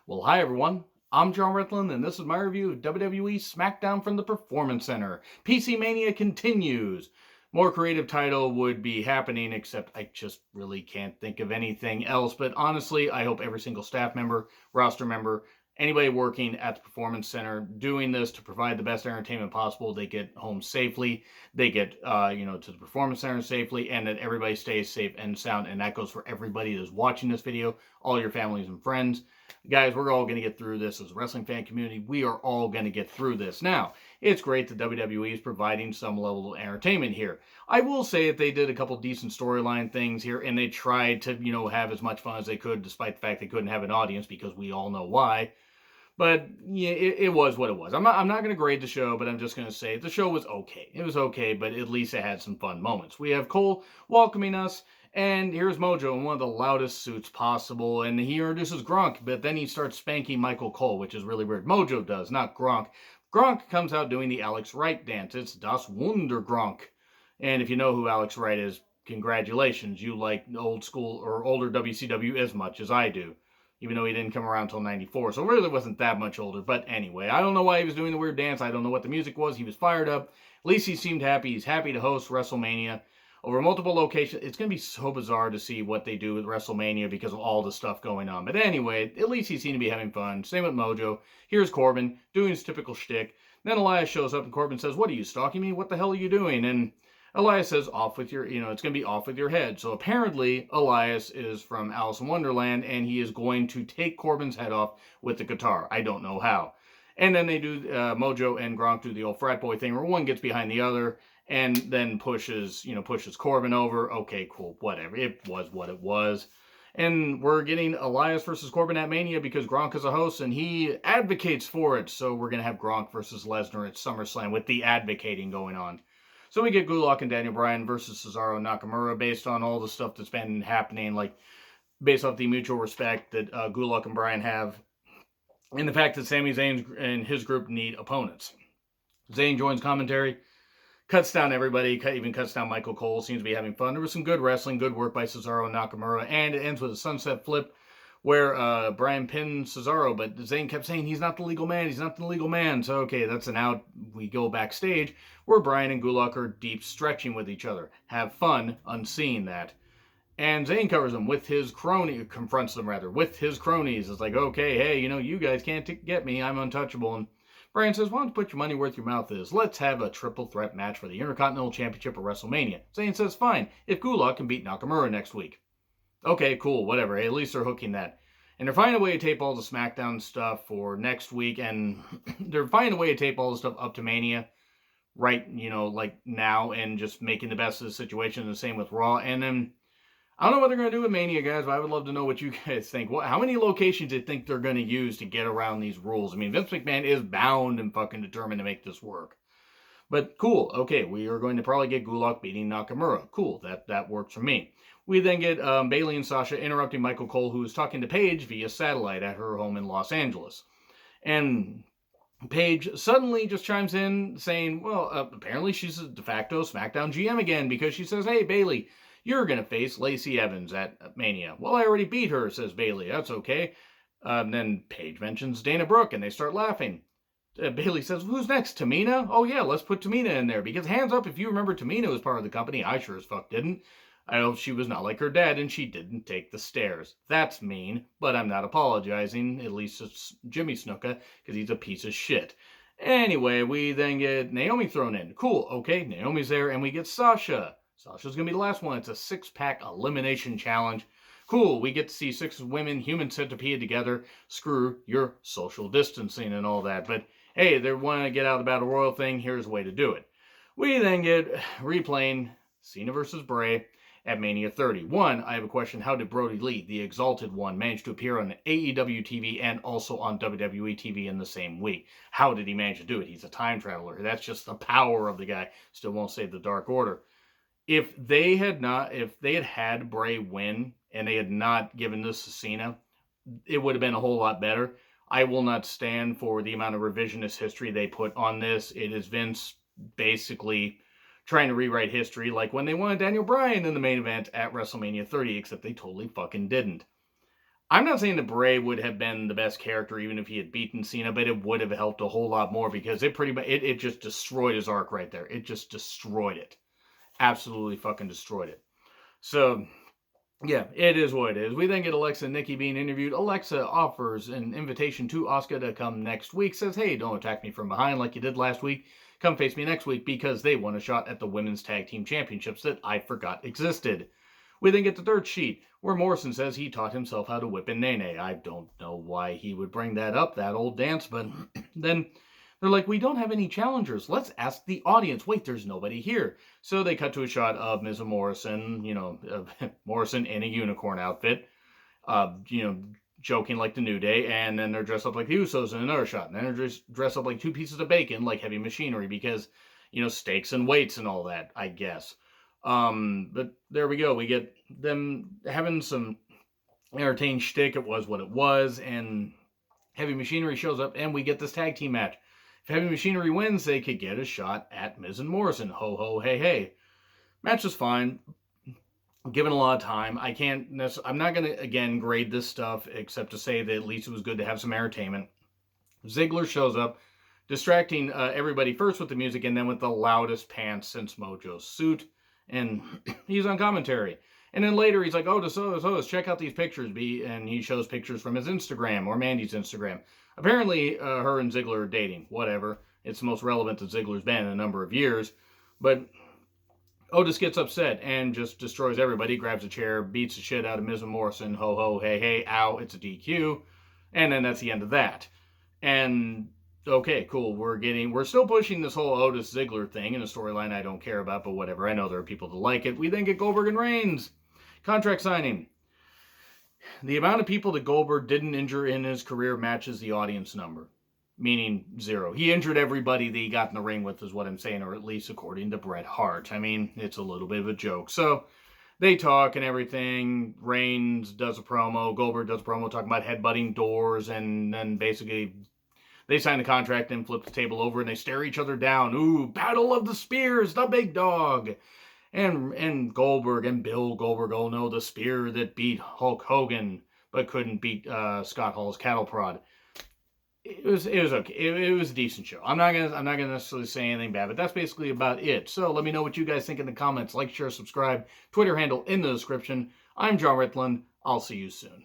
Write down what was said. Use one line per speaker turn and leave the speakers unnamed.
Well, hi everyone. I'm John Ritland, and this is my review of WWE Smackdown from the Performance Center. PC Mania continues. More creative title would be happening, except I just really can't think of anything else. But honestly, I hope every single staff member, roster member, anybody working at the Performance Center doing this to provide the best entertainment possible, they get home safely, they get to the Performance Center safely, and that everybody stays safe and sound. And that goes for everybody that's watching this video, all your families and friends. Guys, we're all going to get through this as a wrestling fan community. We are all going to get through this. Now, it's great that WWE is providing some level of entertainment here. I will say that they did a couple decent storyline things here, and they tried to, have as much fun as they could, despite the fact they couldn't have an audience, because we all know why. But yeah, it was what it was. I'm not going to grade the show, but I'm just going to say the show was okay. It was okay, but at least it had some fun moments. We have Cole welcoming us, and here's Mojo in one of the loudest suits possible, and he introduces Gronk, but then he starts spanking Michael Cole, which is really weird. Mojo does, not Gronk. Gronk comes out doing the Alex Wright dance. It's Das WunderGronk. And if you know who Alex Wright is, congratulations. You like old school or older WCW as much as I do, even though he didn't come around until 94. So really wasn't that much older. But anyway, I don't know why he was doing the weird dance. I don't know what the music was. He was fired up. At least he seemed happy. He's happy to host WrestleMania over multiple locations. It's going to be so bizarre to see what they do with WrestleMania because of all the stuff going on. But anyway, at least he seemed to be having fun. Same with Mojo. Here's Corbin doing his typical shtick. Then Elias shows up and Corbin says, "What are you, stalking me? What the hell are you doing?" And Elias says, "Off with your, it's going to be off with your head." So apparently Elias is from Alice in Wonderland, and he is going to take Corbin's head off with the guitar. I don't know how. And then they do, Mojo and Gronk do the old frat boy thing where one gets behind the other and then pushes Corbin over. Okay, cool, whatever. It was what it was. And we're getting Elias versus Corbin at Mania because Gronk is a host and he advocates for it. So we're going to have Gronk versus Lesnar at SummerSlam with the advocating going on. So we get Gulak and Daniel Bryan versus Cesaro and Nakamura based on all the stuff that's been happening, like based off the mutual respect that Gulak and Bryan have, and the fact that Sami Zayn and his group need opponents. Zayn joins commentary, cuts down everybody, even cuts down Michael Cole, seems to be having fun. There was some good wrestling, good work by Cesaro and Nakamura, and it ends with a sunset flip where Bryan pinned Cesaro, but Zayn kept saying he's not the legal man, he's not the legal man. So, okay, that's an out. We go backstage where Bryan and Gulak are deep stretching with each other. Have fun unseeing that. And Zayn covers him with his confronts them with his cronies. It's like, okay, hey, you guys can't get me, I'm untouchable. And Bryan says, "Why don't you put your money where your mouth is? Let's have a triple threat match for the Intercontinental Championship at WrestleMania." Zayn says, "Fine, if Gulak can beat Nakamura next week." Okay, cool, whatever. Hey, at least they're hooking that. And they're finding a way to tape all the SmackDown stuff for next week, and they're finding a way to tape all the stuff up to Mania right, like now, and just making the best of the situation. The same with Raw. And then, I don't know what they're going to do with Mania, guys, but I would love to know what you guys think. How many locations do you think they're going to use to get around these rules? I mean, Vince McMahon is bound and fucking determined to make this work. But cool, okay, we are going to probably get Gulak beating Nakamura. Cool, that works for me. We then get Bayley and Sasha interrupting Michael Cole, who is talking to Paige via satellite at her home in Los Angeles. And Paige suddenly just chimes in saying, well, apparently she's a de facto SmackDown GM again, because she says, "Hey, Bayley, you're going to face Lacey Evans at Mania." "Well, I already beat her," says Bayley. "That's okay." Then Paige mentions Dana Brooke, and they start laughing. Bayley says, "Who's next? Tamina? Oh yeah, let's put Tamina in there, because hands up if you remember Tamina was part of the company. I sure as fuck didn't. I hope she was not like her dad and she didn't take the stairs." That's mean, but I'm not apologizing. At least it's Jimmy Snuka, because he's a piece of shit. Anyway, we then get Naomi thrown in. Cool, okay, Naomi's there, and we get Sasha. Sasha's going to be the last one. It's a 6-pack elimination challenge. Cool, we get to see 6 women human centipede together. Screw your social distancing and all that. But hey, they want to get out of the Battle Royal thing. Here's a way to do it. We then get replaying Cena versus Bray at Mania 30. One, I have a question. How did Brody Lee, the Exalted One, manage to appear on AEW TV and also on WWE TV in the same week? How did he manage to do it? He's a time traveler. That's just the power of the guy. Still won't save the Dark Order. If they had Bray win and they had not given this to Cena, it would have been a whole lot better. I will not stand for the amount of revisionist history they put on this. It is Vince basically trying to rewrite history, like when they wanted Daniel Bryan in the main event at WrestleMania 30, except they totally fucking didn't. I'm not saying that Bray would have been the best character even if he had beaten Cena, but it would have helped a whole lot more because it pretty much it just destroyed his arc right there. It just destroyed it. Absolutely fucking destroyed it. So yeah, it is what it is. We then get Alexa and Nikki being interviewed. Alexa offers an invitation to Asuka to come next week. Says, hey, don't attack me from behind like you did last week. Come face me next week because they won a shot at the Women's Tag Team Championships that I forgot existed. We then get the dirt sheet, where Morrison says he taught himself how to whip in Nene. I don't know why he would bring that up, that old dance, but then they're like, we don't have any challengers. Let's ask the audience. Wait, there's nobody here. So they cut to a shot of Ms. Morrison, Morrison in a unicorn outfit, joking like the New Day, and then they're dressed up like the Usos in another shot. And then they're just dressed up like two pieces of bacon, like Heavy Machinery, because, stakes and weights and all that, I guess. But there we go. We get them having some entertaining shtick. It was what it was, and Heavy Machinery shows up, and we get this tag team match. If Heavy Machinery wins, they could get a shot at Miz and Morrison. Ho, ho, hey, hey. Match is fine. Given a lot of time, I'm not going to, again, grade this stuff, except to say that at least it was good to have some entertainment. Ziggler shows up, distracting everybody first with the music, and then with the loudest pants since Mojo's suit. And he's on commentary. And then later he's like, Otis, check out these pictures. And he shows pictures from his Instagram or Mandy's Instagram. Apparently, her and Ziggler are dating. Whatever. It's the most relevant that Ziggler's been in a number of years. But Otis gets upset and just destroys everybody. Grabs a chair, beats the shit out of Miz and Morrison. Ho, ho, hey, hey, ow, it's a DQ. And then that's the end of that. And okay, cool. We're still pushing this whole Otis Ziggler thing in a storyline I don't care about, but whatever. I know there are people that like it. We then get Goldberg and Reigns. Contract signing. The amount of people that Goldberg didn't injure in his career matches the audience number, meaning 0. He injured everybody that he got in the ring with, is what I'm saying, or at least according to Bret Hart. I mean, it's a little bit of a joke. So they talk and everything. Reigns does a promo. Goldberg does a promo talking about headbutting doors, and then basically they sign the contract and flip the table over, and they stare each other down. Ooh, Battle of the Spears, the big dog. And Goldberg and Bill Goldberg all know the spear that beat Hulk Hogan, but couldn't beat Scott Hall's cattle prod. It was okay. It was a decent show. I'm not gonna necessarily say anything bad, but that's basically about it. So let me know what you guys think in the comments. Like, share, subscribe. Twitter handle in the description. I'm John Ritland. I'll see you soon.